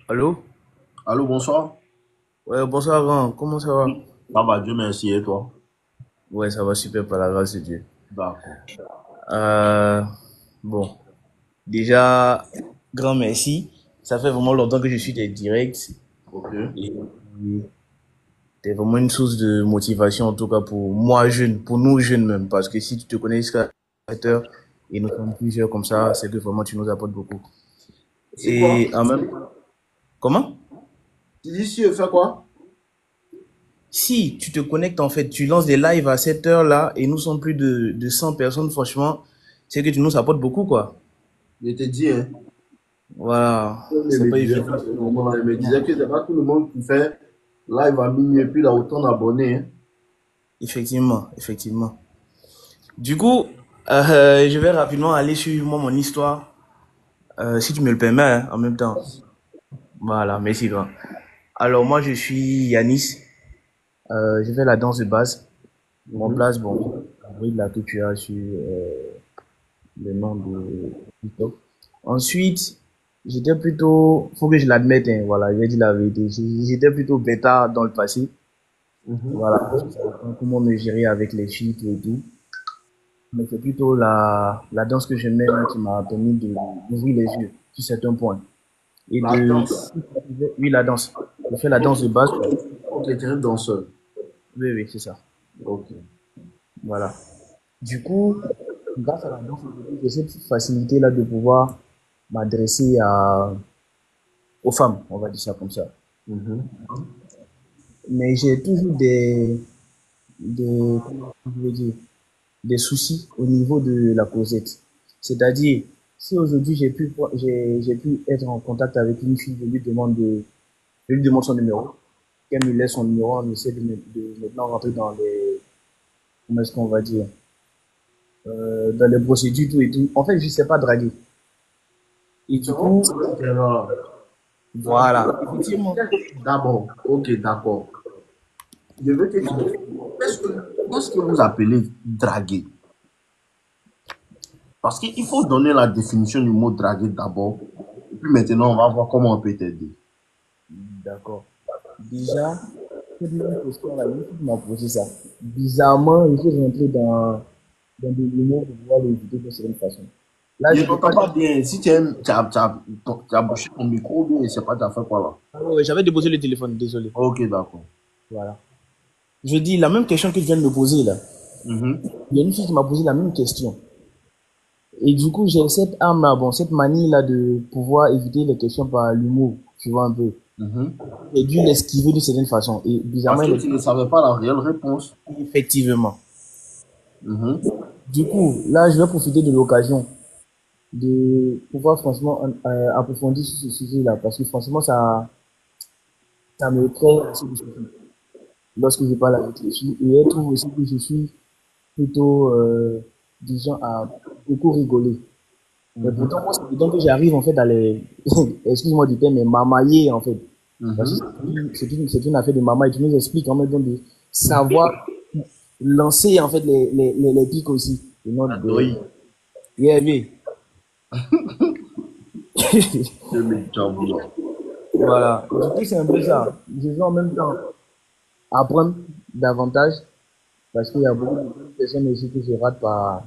Allô? Allô, bonsoir. Ouais, bonsoir, grand. Comment ça va? Ça va, Dieu merci, et toi? Ouais, ça va super par la grâce de Dieu. D'accord. Euh, bon, déjà, grand merci. Ça fait vraiment longtemps que je suis des directs Ok. et t'es vraiment une source de motivation, en tout cas pour moi, jeune, pour nous jeunes même, parce que si tu te connais jusqu'à 7 heures et nous sommes plusieurs comme ça, c'est que vraiment tu nous apportes beaucoup. C'est quoi? Et en même temps, comment? Tu dis si je fais quoi? Si tu te connectes, en fait, tu lances des lives à cette heure-là et nous sommes plus de 100 personnes, franchement, c'est que tu nous apportes beaucoup, quoi. Je te dis, hein. Voilà, Il c'est me pas disait évident. ça ce moment-là. Il me disait que c'est pas tout le monde qui fait live à minuit et puis il a autant d'abonnés, hein. Effectivement, effectivement. Du coup, je vais rapidement aller sur moi, mon histoire, si tu me le permets, hein, en même temps. Voilà, merci grand. Alors moi, je suis Yanis, je fais la danse de base. Mon Mhm. place, bon, oui, là que tu as sur le nom de TikTok. Ensuite, j'étais plutôt, faut que je l'admette, hein, voilà, j'ai dit la vérité. J'étais plutôt bêta dans le passé. Mhm. Voilà, parce que ça dépend comment me gérer avec les filles tout et tout. Mais c'est plutôt la danse que je mets là qui m'a permis d'ouvrir les yeux sur certains points. Et La de, danse. oui, la danse. Je fais la Ok, danse de base, quoi. ok, tu es un danseur. Oui, oui, c'est ça. Ok. Voilà. Du coup, grâce à la danse, aujourd'hui, j'ai cette facilité là de pouvoir m'adresser aux femmes, on va dire ça comme ça. Mhm. Mais j'ai toujours comment je veux dire, des soucis au niveau de la causette. C'est-à-dire, si aujourd'hui j'ai pu être en contact avec une fille, je lui demande son numéro, qu'elle me laisse son numéro, on essaie de maintenant rentrer dans les, comment est-ce qu'on va dire, dans les procédures, tout et tout. En fait, je sais pas draguer. Et C'est du bon? coup, Erreur. voilà, effectivement. D'abord, ok, d'accord. Je veux que tu... Qu'est-ce que vous appelez draguer? Parce qu'il faut donner la définition du mot draguer d'abord. Et puis maintenant, on va voir comment on peut t'aider. D'accord. Déjà, cette même question-là, une fois que tu m'as posé ça, bizarrement, je suis rentré dans des humours pour pouvoir l'éviter de certaine façon. Là, Je je peux t'entends pas. pas bien. Si tu as bouché ton micro, ou bien je sais pas, tu as fait quoi là. Ah ouais, j'avais déposé le téléphone, désolé. Ok, d'accord. Voilà. Je dis la même question que tu viens de me poser là. Mhm, Il y a une fille qui m'a posé la même question. Et du coup, j'ai cette âme-là, bon, cette manie-là de pouvoir éviter les questions par l'humour, tu vois un peu. mhm. J'ai dû l'esquiver d'une certaine façon. Et Parce bizarrement, que elle est tu ne savais pas la réelle réponse. effectivement. Mhm. Du coup, là, je vais profiter de l'occasion de pouvoir franchement approfondir sur ce sujet-là. Parce que franchement, ça me crée assez de soucis lorsque je parle avec les filles. Et elles trouvent aussi que je suis plutôt disons, à beaucoup rigoler. Mais Mhm. pourtant, moi, c'est évident que j'arrive en fait à les, excuse-moi du terme, mais mamailler en fait. Parce que Mhm. c'est une affaire de maman et tu nous expliques en même temps de savoir lancer en fait les pics aussi. Et non Ah, de, oui. yeah, mais. Je me dis, Voilà. Du coup, c'est un peu ça. Je veux en même temps apprendre davantage parce qu'il y a beaucoup de personnes aussi que je rate par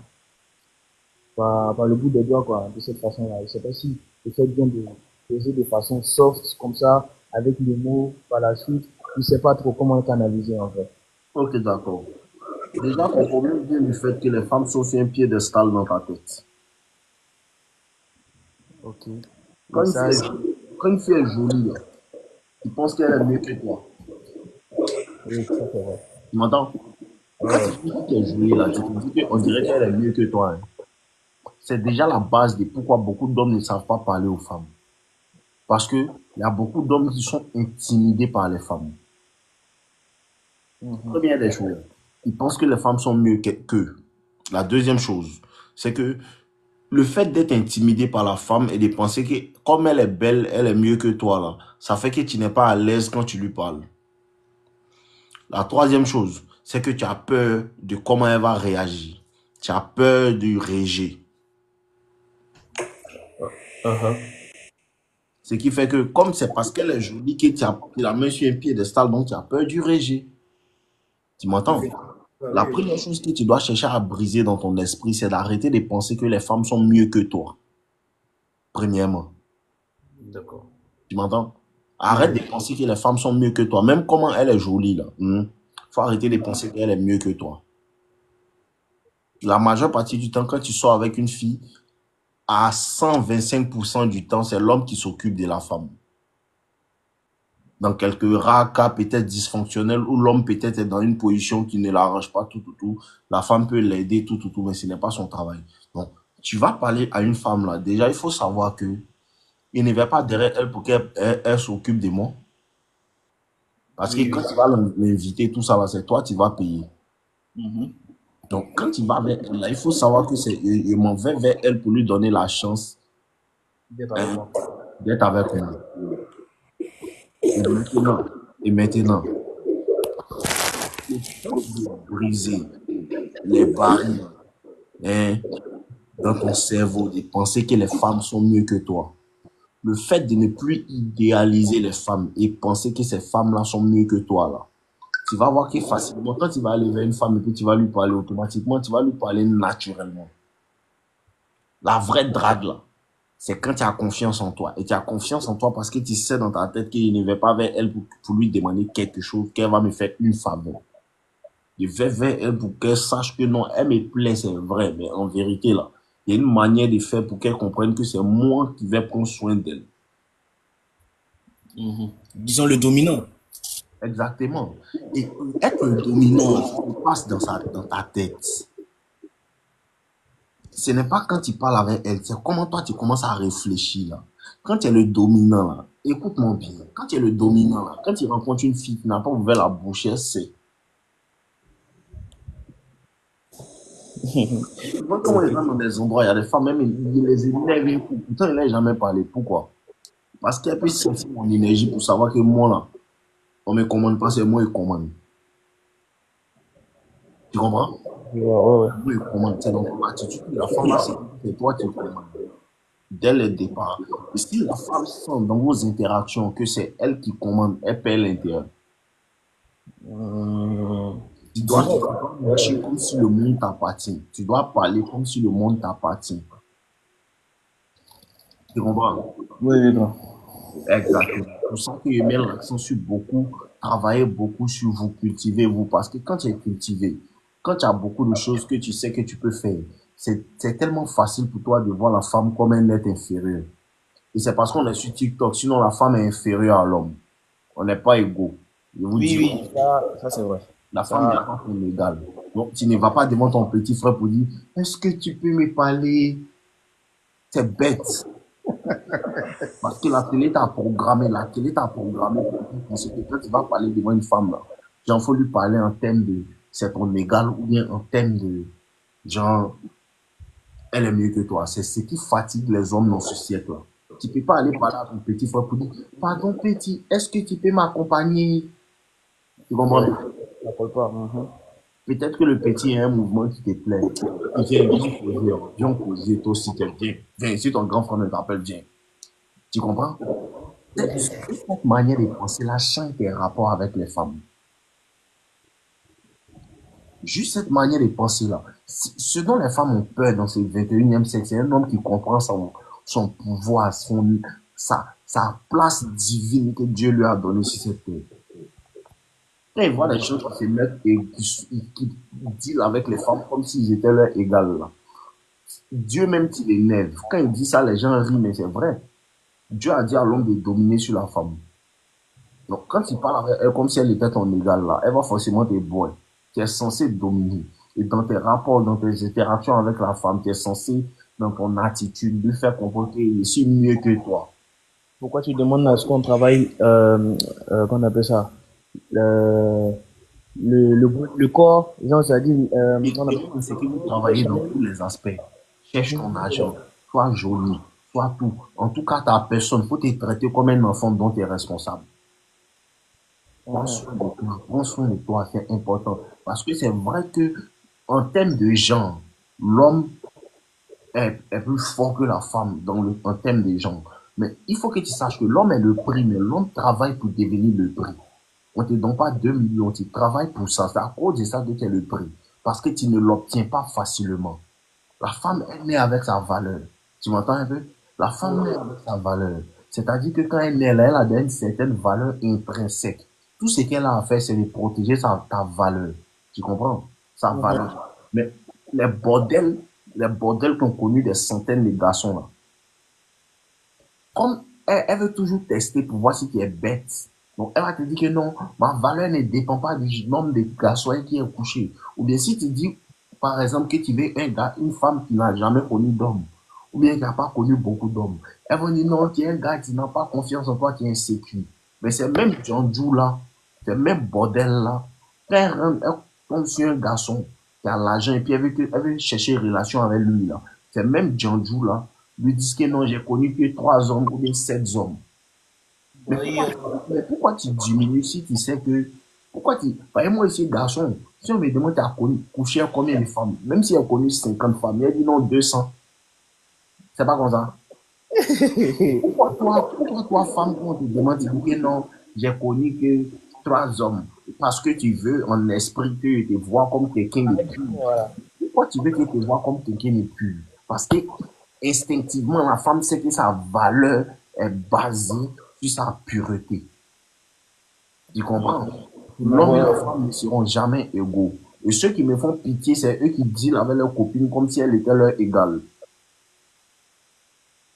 le bout des doigts, quoi, de cette façon-là. Je sais pas si le fait bien de poser de façon soft, comme ça, avec les mots par la suite, je sais pas trop comment canaliser, en fait. ok, d'accord. Déjà, ton problème vient du fait que les femmes sont sur un pied piédestal dans ta tête. Ok. Quand Et une fille ça, est, quand une fille est jolie, là, tu penses qu'elle est mieux que toi. oui, ça c'est vrai. Tu m'entends? Quand Ouais, tu dis qu'elle est jolie, là, tu te dis qu'on dirait qu'elle est mieux que toi, hein. C'est déjà la base de pourquoi beaucoup d'hommes ne savent pas parler aux femmes. Parce que il y a beaucoup d'hommes qui sont intimidés par les femmes. mhm. Première des choses, ils pensent que les femmes sont mieux qu'eux. La deuxième chose, c'est que le fait d'être intimidé par la femme et de penser que comme elle est belle, elle est mieux que toi, là, ça fait que tu n'es pas à l'aise quand tu lui parles. La troisième chose, c'est que tu as peur de comment elle va réagir. Tu as peur du rejet. Uh-huh. Ce qui fait que, comme c'est parce qu'elle est jolie que tu as pris la main sur un piédestal, donc tu as peur du rejet. Tu m'entends? Ah La oui, oui. première chose que tu dois chercher à briser dans ton esprit, c'est d'arrêter de penser que les femmes sont mieux que toi. Premièrement. D'accord. Tu m'entends? Arrête Mhm. de penser que les femmes sont mieux que toi. Même comment elle est jolie, là. Faut arrêter de penser qu'elle est mieux que toi. La majeure partie du temps, quand tu sors avec une fille, à 125% du temps, c'est l'homme qui s'occupe de la femme. Dans quelques rares cas peut-être dysfonctionnels où l'homme peut-être est dans une position qui ne l'arrange pas tout. La femme peut l'aider tout, mais ce n'est pas son travail. Donc, tu vas parler à une femme là. Déjà, il faut savoir que il ne va pas derrière elle pour qu'elle s'occupe de moi. Parce que Oui, quand oui. tu vas l'inviter, tout ça là, c'est toi, tu vas payer. Mhm. Donc, quand tu vas vers elle là, il faut savoir que je m'en vais vers elle pour lui donner la chance, D'être avec hein, moi. d'être avec moi. Et maintenant, et maintenant, le fait de briser les barrières, hein, dans ton cerveau, de penser que les femmes sont mieux que toi. Le fait de ne plus idéaliser les femmes et penser que ces femmes-là sont mieux que toi, là, tu vas voir que facilement, quand tu vas aller vers une femme et que tu vas lui parler automatiquement, tu vas lui parler naturellement. La vraie drague, là, c'est quand tu as confiance en toi. Et tu as confiance en toi parce que tu sais dans ta tête qu'il ne va pas vers elle pour lui demander quelque chose, qu'elle va me faire une faveur. Je vais vers elle pour qu'elle sache que non, elle me plaît, c'est vrai, mais en vérité, là, il y a une manière de faire pour qu'elle comprenne que c'est moi qui vais prendre soin d'elle. Mhm. Disons le dominant. Exactement. Et être dominant, ça se passe dans ta tête. Ce n'est pas quand tu parles avec elle, c'est comment toi tu commences à réfléchir là. Quand tu es le dominant là, écoute-moi bien, quand tu es le dominant là, quand tu rencontres une fille qui n'a pas ouvert la bouche, elle sait. Tu vois comment les gens dans des endroits, il y a des femmes, même ils les énervent un coup. Pourtant, ils n'ont jamais parlé. Pourquoi? Parce qu'elle peut sentir mon énergie pour savoir que moi là, on ne me commande pas, c'est moi qui commande. Tu comprends? Ouais, ouais, Moi qui commande. C'est dans ton attitude que la femme va sentir que c'est toi qui commandes. Dès le départ. Et si la femme sent dans vos interactions que c'est elle qui commande, elle perd l'intérêt. ouais. Tu dois marcher comme si le monde t'appartient. Tu dois parler comme si le monde t'appartient. Tu comprends? Oui, oui, grand. Exactement. Pour ça que je mets l'accent sur beaucoup, travailler beaucoup sur vous, cultiver vous. Parce que quand tu es cultivé, quand tu as beaucoup de choses que tu sais que tu peux faire, c'est tellement facile pour toi de voir la femme comme un être inférieur. Et c'est parce qu'on est sur TikTok, sinon la femme est inférieure à l'homme. On n'est pas égaux. Je vous Oui, dis, oui, ça c'est vrai. la femme n'est Ça, pas ton égale. Donc, tu ne vas pas devant ton petit frère pour dire, est-ce que tu peux me parler? C'est bête. Parce que la télé t'a programmé pour penser que quand tu vas parler devant une femme, là, genre, faut lui parler en termes de, c'est ton égal ou bien en termes de, genre, elle est mieux que toi. C'est ce qui fatigue les hommes dans ce siècle-là. Tu peux pas aller parler à ton petit frère pour dire, pardon petit, est-ce que tu peux m'accompagner? Tu comprends? ouais, ça colle pas. Mhm. Peut-être que le petit a un mouvement qui te plaît. Viens causer, viens causer, toi aussi, viens, si ton grand frère ne t'appelle, viens. Tu comprends? Cette manière de penser là change tes rapports avec les femmes. Juste cette manière de penser là. Ce dont les femmes ont peur dans ce 21e siècle, c'est un homme qui comprend son pouvoir, sa place divine que Dieu lui a donnée sur cette terre. Quand ils voient les gens qui se mettent et qui deal avec les femmes comme s'ils étaient leur égal là. Dieu même qui l'énerve. Quand il dit ça, les gens rient, mais c'est vrai. Dieu a dit à l'homme de dominer sur la femme. Donc, quand tu parles avec elle comme si elle était ton égale là, elle va forcément te boire. Tu es censé dominer. Et dans tes rapports, dans tes interactions avec la femme, tu es censé, dans ton attitude, lui faire comprendre qu'il est mieux que toi. Pourquoi tu demandes à ce qu'on travaille, qu'on appelle ça, le, le corps, genre, c'est-à-dire, Et, on et appelle moi, c'est que vous travaillez dans tous les aspects. Cherche ton argent, sois joli, sois tout. En tout cas, ta personne, il faut te traiter comme un enfant dont tu es responsable. Prends soin de toi, c'est important. Parce que c'est vrai que, en termes de genre, l'homme est plus fort que la femme en termes de genre. Mais il faut que tu saches que l'homme est le prix, mais l'homme travaille pour devenir le prix. On ne te donne pas 2 millions, tu travailles pour ça. C'est à cause de ça que tu es le prix. Parce que tu ne l'obtiens pas facilement. La femme est née avec sa valeur. Tu m'entends un peu? La femme naît avec sa valeur. C'est-à-dire que quand elle naît là, elle a une certaine valeur intrinsèque. Tout ce qu'elle a à faire, c'est de protéger ta valeur. Tu comprends? Sa Mhm. valeur. Mais les bordels, les bordels qu'ont connu des centaines de garçons là, comme elle veut toujours tester pour voir si tu es bête. Donc, elle va te dire que non, ma valeur ne dépend pas du nombre de garçons qui est couché. Ou bien si tu dis, par exemple, que tu veux un gars, une femme qui n'a jamais connu d'homme, ou bien qui n'a pas connu beaucoup d'hommes, elle va dire non, tu es un gars qui n'a pas confiance en toi, qui est insécure. Mais c'est même John Jou là, c'est même bordel là, quand elle tombe sur un garçon qui a l'argent et puis elle veut chercher une relation avec lui là, c'est même John Jou là, lui disent que non, j'ai connu que 3 hommes ou bien 7 hommes. Mais Oui, pourquoi tu diminues si tu sais que. Pourquoi tu. Par moi, ici, garçon, si on me demande, tu as connu, couché à combien de femmes, même si elle a connu 50 femmes, elle dit non, 200. C'est pas comme ça. Pourquoi toi, femme, quand on te demande, tu dis que non, j'ai connu que 3 hommes, parce que tu veux en esprit que te voir comme quelqu'un de pur. voilà. Pourquoi tu veux que te voir comme quelqu'un de pur? Parce que instinctivement, la femme sait que sa valeur est basée sur sa pureté. Tu comprends? L'homme et la Ouais. femme ne seront jamais égaux. Et ceux qui me font pitié, c'est eux qui dealent avec leurs copines comme si elles étaient leur égales.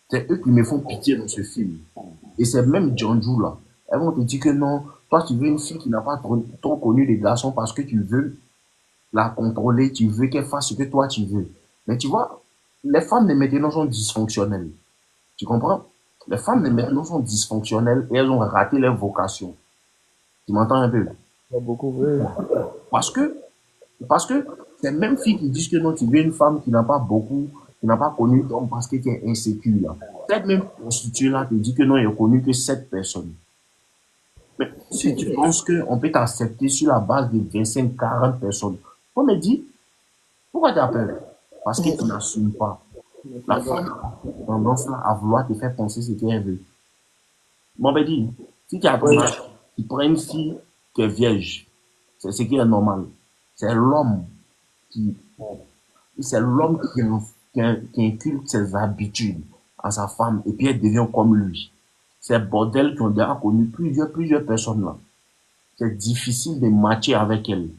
C'est eux qui me font pitié dans ce film. Et c'est même Janju là. Elles vont te dire que non, toi tu veux une fille qui n'a pas trop connu les garçons parce que tu veux la contrôler, tu veux qu'elle fasse ce que toi tu veux. Mais tu vois, les femmes de maintenant sont dysfonctionnelles. Tu comprends? Les femmes de maintenant sont dysfonctionnelles et elles ont raté leur vocation. Tu m'entends un peu? Il y a beaucoup, oui. Parce que Parce que ces mêmes filles qui disent que non, tu veux une femme qui n'a pas beaucoup, qui n'a pas connu d'homme parce que tu es insécure là. Cette même prostituée-là te dit que non, il n'a connu que 7 personnes. Mais si tu penses qu'on peut t'accepter sur la base de 25, 40 personnes, on me dit, pourquoi tu as peur? Parce que tu n'assumes pas. La femme a cette tendance-là à vouloir te faire penser ce qu'elle veut. Mon ben dit, si tu as ton Oui. âge, tu prends une fille qui est vierge, c'est ce qui est normal. C'est l'homme qui c'est l'homme qui inculque ses habitudes à sa femme et puis elle devient comme lui. C'est bordel qui ont déjà connu plusieurs personnes là. C'est difficile de matcher avec elle.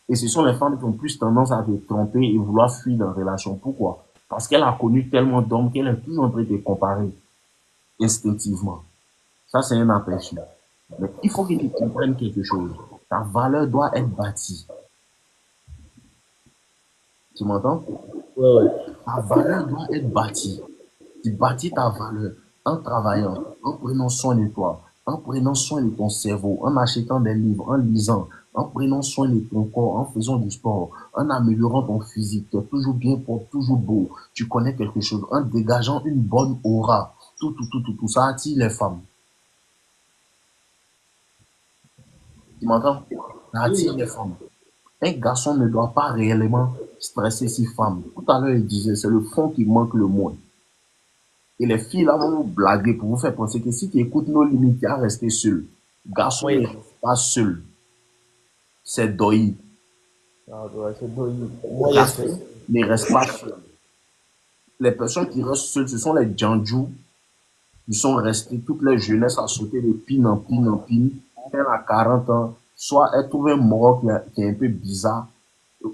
Et ce sont les femmes qui ont plus tendance à se tromper et vouloir fuir dans la relation. Pourquoi? Parce qu'elle a connu tellement d'hommes qu'elle est toujours en train de comparer instinctivement. Ça, c'est un aperçu. Mais il faut que tu comprennes quelque chose. Ta valeur doit être bâtie. Tu m'entends? Ouais, ouais. Ta valeur doit être bâtie. Tu bâtis ta valeur en travaillant, en prenant soin de toi, en prenant soin de ton cerveau, en achetant des livres, en lisant, en prenant soin de ton corps, en faisant du sport, en améliorant ton physique. Tu es toujours bien propre, toujours beau. Tu connais quelque chose, en dégageant une bonne aura. Tout ça attire les femmes. Tu m'entends? Ça attire les femmes. Un garçon ne doit pas réellement stresser ses femmes. Tout à l'heure, il disait, c'est le fond qui manque le moins. Et les filles là vont vous blaguer pour vous faire penser que si tu écoutes nos limites, tu vas rester seul. Garçon ne Oui. reste pas seul. C'est deuil. Ah, ouais, c'est beau. Moi, j'ai stressé. Garçon ne reste pas seul. Les personnes qui restent seules, ce sont les Djanjou qui sont restés toute leur jeunesse à sauter de pin en pin en pin. Elle a 40 ans, soit elle trouve un mort qui est un peu bizarre,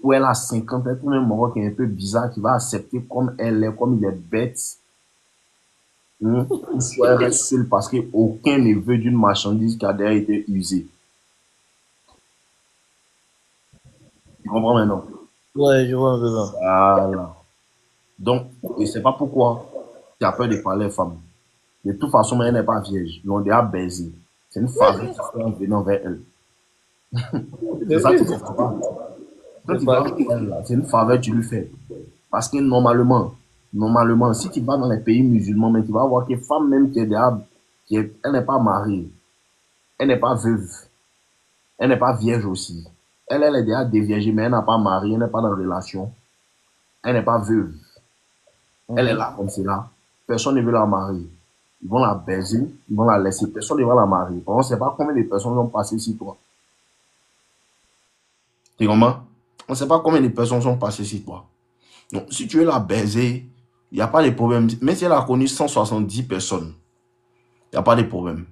ou elle a 50, elle trouve un mort qui est un peu bizarre, qui va accepter comme elle est, comme il est bête. Ou soit elle reste seule parce qu'aucun ne veut d'une marchandise qui a déjà été usée. Tu comprends maintenant? Ouais, je vois un peu ça. Voilà. Donc, et c'est pas pourquoi tu as peur de parler aux femmes. De toute façon, elle n'est pas vierge. Ils l'ont déjà baisé. C'est une faveur qui fait en venant vers elle. C'est ça que tu comprends pas. Quand C'est tu vas pas. vers elle, là, c'est une faveur que tu lui fais. Parce que normalement, si tu vas dans les pays musulmans, mais tu vas voir que femme même qui est déjà, elle n'est pas mariée, elle n'est pas veuve, elle n'est pas vierge aussi. Elle est déjà déviergée, mais elle n'a pas marié, elle n'est pas dans une relation, elle n'est pas veuve. Elle est Mhm. là comme c'est là. Personne ne veut la marier. Ils vont la baiser, ils vont la laisser. Personne ne va la marier. On ne sait pas combien de personnes vont passer sur toi. Tu comprends? On ne sait pas combien de personnes sont passées sur toi. Donc, si tu veux la baiser, il n'y a pas de problème. Même si elle a connu 170 personnes, il n'y a pas de problème.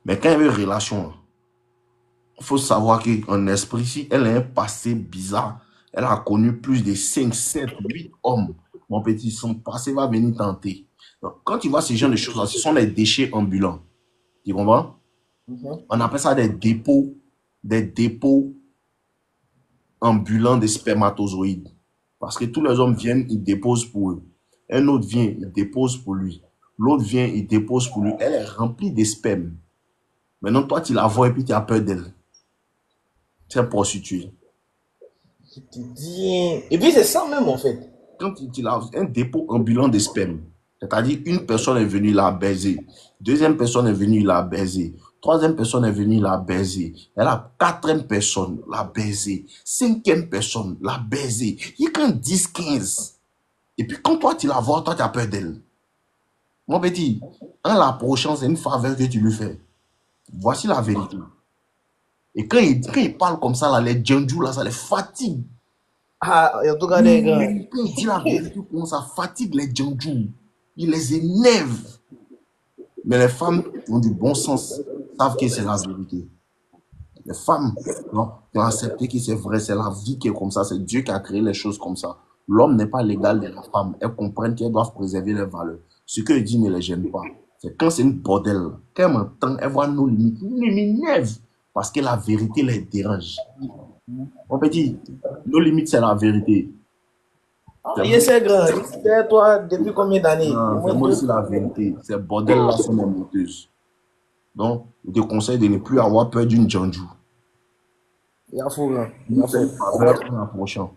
Mais quand il y a une relation, il faut savoir qu'en esprit, si elle a un passé bizarre, elle a connu plus de 5, 7, 8 hommes. Mon petit, son passé va venir tenter. Donc, quand tu vois ce genre de choses-là, ce sont des déchets ambulants. Tu comprends? On appelle ça des dépôts ambulants de spermatozoïdes. Parce que tous les hommes viennent, ils déposent pour eux. Un autre vient, il dépose pour lui. L'autre vient, il dépose pour lui. Elle est remplie de sperme. Maintenant, toi, tu la vois et puis tu as peur d'elle. C'est une prostituée. Je te dis. Et puis c'est ça même en fait. Quand tu as un dépôt ambulant de sperme, c'est-à-dire une personne est venue la baiser, deuxième personne est venue la baiser, troisième personne est venue la baiser, elle a quatrième personne la baiser, cinquième personne la baiser, il y a quand 10, 15. Et puis quand toi tu la vois, toi tu as peur d'elle. Mon petit, en l'approchant, c'est une faveur que tu lui fais. Voici la vérité. Et quand il parle comme ça, là, les djendjous, là, ça les fatigue. Ah, en tout cas, les gars. Quand il dit la vérité, comment ça fatigue les djendjous. Il les énerve. Mais les femmes qui ont du bon sens savent que c'est la vérité. Les femmes qui ont accepté que c'est vrai, c'est la vie qui est comme ça, c'est Dieu qui a créé les choses comme ça. L'homme n'est pas l'égal de la femme. Elles comprennent qu'elles doivent préserver leurs valeurs. Ce que je dis ne les gêne pas. C'est quand c'est une bordel, quand elle m'entend, elle voit nos limites, il m'énerve parce que la vérité les dérange. On peut dire, nos limites, c'est la vérité. C'est grand. C'est toi depuis combien d'années? C'est moi aussi la vérité. Ces bordels-là sont mes monteuses. Donc, je te conseille de ne plus avoir peur d'une djandjou. Il y a fou, grand. Il fait une faveur en approchant.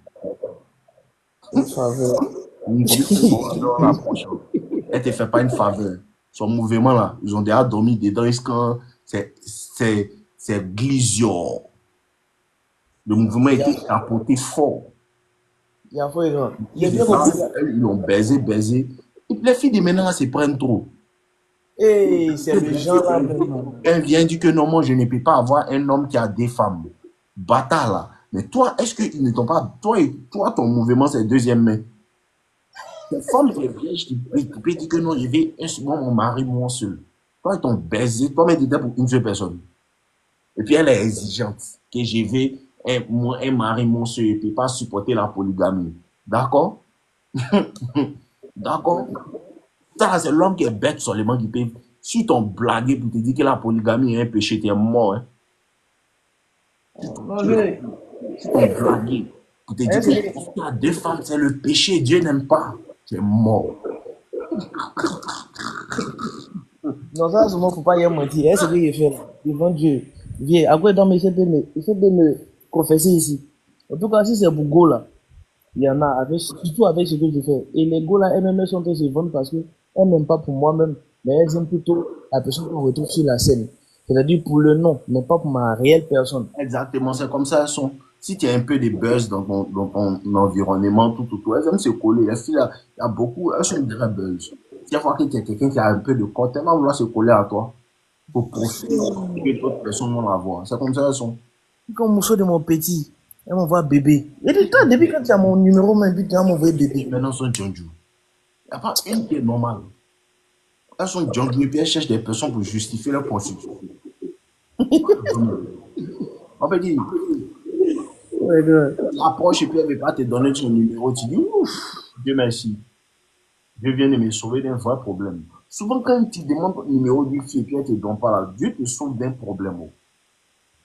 Une faveur. Il fait une faveur en approchant. Elle ne te fait pas une faveur. Son mouvement là, ils ont déjà dormi dedans. C'est glissure. Le mouvement était capoté fort. Il y a fou, grand. Ils l'ont baisé, baisé. Et puis les filles de maintenant se prennent trop. Et c'est les gens là maintenant. Elle vient dire que non, moi je ne peux pas avoir un homme qui a des femmes. Bâtard là. Mais toi, est-ce qu'ils ne t'ont pas. Toi, ton mouvement, c'est deuxième main. Les femmes qui viennent, qui peut dire que non, je vais mon mari, moi seul. Toi, ils t'ont baisé. Toi-même, tu étais pour une seule personne. Et puis elle est exigeante. Que je vais un mari, mon seul, et ne peut pas supporter la polygamie. D'accord? D'accord? Ça, c'est l'homme qui est bête seulement qui peut. Si t'ont blagué pour te dire que la polygamie est un péché, t'es mort. Hein? Si t'ont blagué pour te dire que tu as deux femmes, c'est le péché, Dieu n'aime pas. T'es mort. Non, ça, souvent, faut pas y mentir. C'est ce que j'ai fait là. Devant Dieu. Viens, après, dans mes essaie de me confesser ici. En tout cas, si c'est pour go là, il y en a, surtout avec ce que je fais. Et les go là, elles-mêmes sont en train de se vendre parce que elles n'aiment pas pour moi-même, mais elles aiment plutôt la personne qu'on retrouve sur la scène. C'est-à-dire pour le nom, mais pas pour ma réelle personne. Exactement, c'est comme ça elles sont. Si tu as un peu de buzz dans ton environnement, tout, elles aiment se coller. Les filles, il y a beaucoup, elles sont très buzz. Si tu vois que tu es quelqu'un qui a un peu de corps, elles vont vouloir se coller à toi pour profiter que d'autres personnes vont la voir. C'est comme ça elles sont. Comme mon de mon petit, elle m'envoie bébé. Et toi, depuis quand tu as mon numéro, même, tu vas m'envoyer bébé. Maintenant, elles sont djandjou. Il n'y a pas une qui est normale. Elles sont djandjou et puis elles cherchent des personnes pour justifier leur prostitution. On peut dire, l'approche et puis elle ne veut pas te donner son numéro, tu dis, ouf, Dieu merci. Dieu vient de me sauver d'un vrai problème. Souvent, quand tu demandes le numéro d'une fille et puis elle ne te donne pas là, Dieu te sauve d'un problème.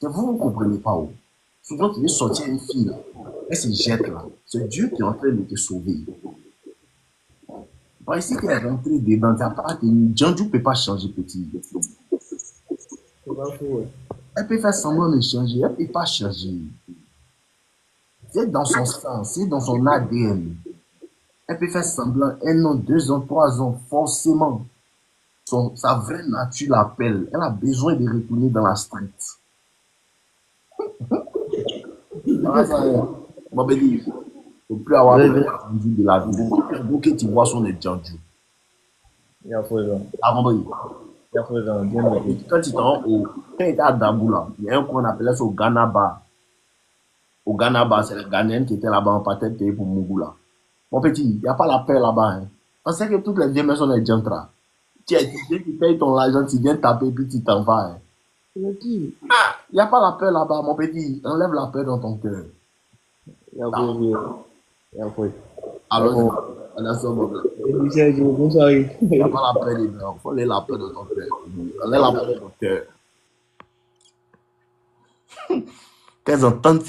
Vous ne comprenez pas. Souvent, tu veux sortir une fille là, elle se jette là. C'est Dieu qui est en train de te sauver. Par ici, tu es rentré dedans, tu n'as pas tenu. Djandjou ne peut pas changer petit. Elle peut faire semblant de changer, elle ne peut pas changer. C'est dans son sang, c'est dans son ADN. Elle peut faire semblant 1 an, 2 ans, 3 ans, forcément. Sa vraie nature l'appelle. Elle a besoin de retourner dans la street. Mon bébé, il ne faut plus avoir de la vie. Donc, que tu vois sont des djandjous. Il y a faux, Ah, mon bébé. Il y a présent, bien noté. Quand tu t'en au, quand il était à Daboula, il y a un coin, on appelait ça au Ghana Bar. Au Ghana Bar, c'est les Ghanéens qui étaient là-bas, on partait payer pour Mougoula. Mon petit, il n'y a pas la paix là-bas. Hein. On sait que toutes les vieilles maisons sont des gentras. Tu es étudiant, tu payes ton argent, tu viens taper, puis tu t'en vas. Hein. Il dit, Il n'y a pas la paix là-bas, mon petit. Enlève la paix dans ton cœur. il y a vrai, il y a vrai. Alors, D'accord. on a ça, bon, Et puis, Sergio, bonne soirée. il n'y a pas la paix dedans. Il faut aller la paix dans ton cœur. Enlève la paix dans ton cœur. Qu'elles entendent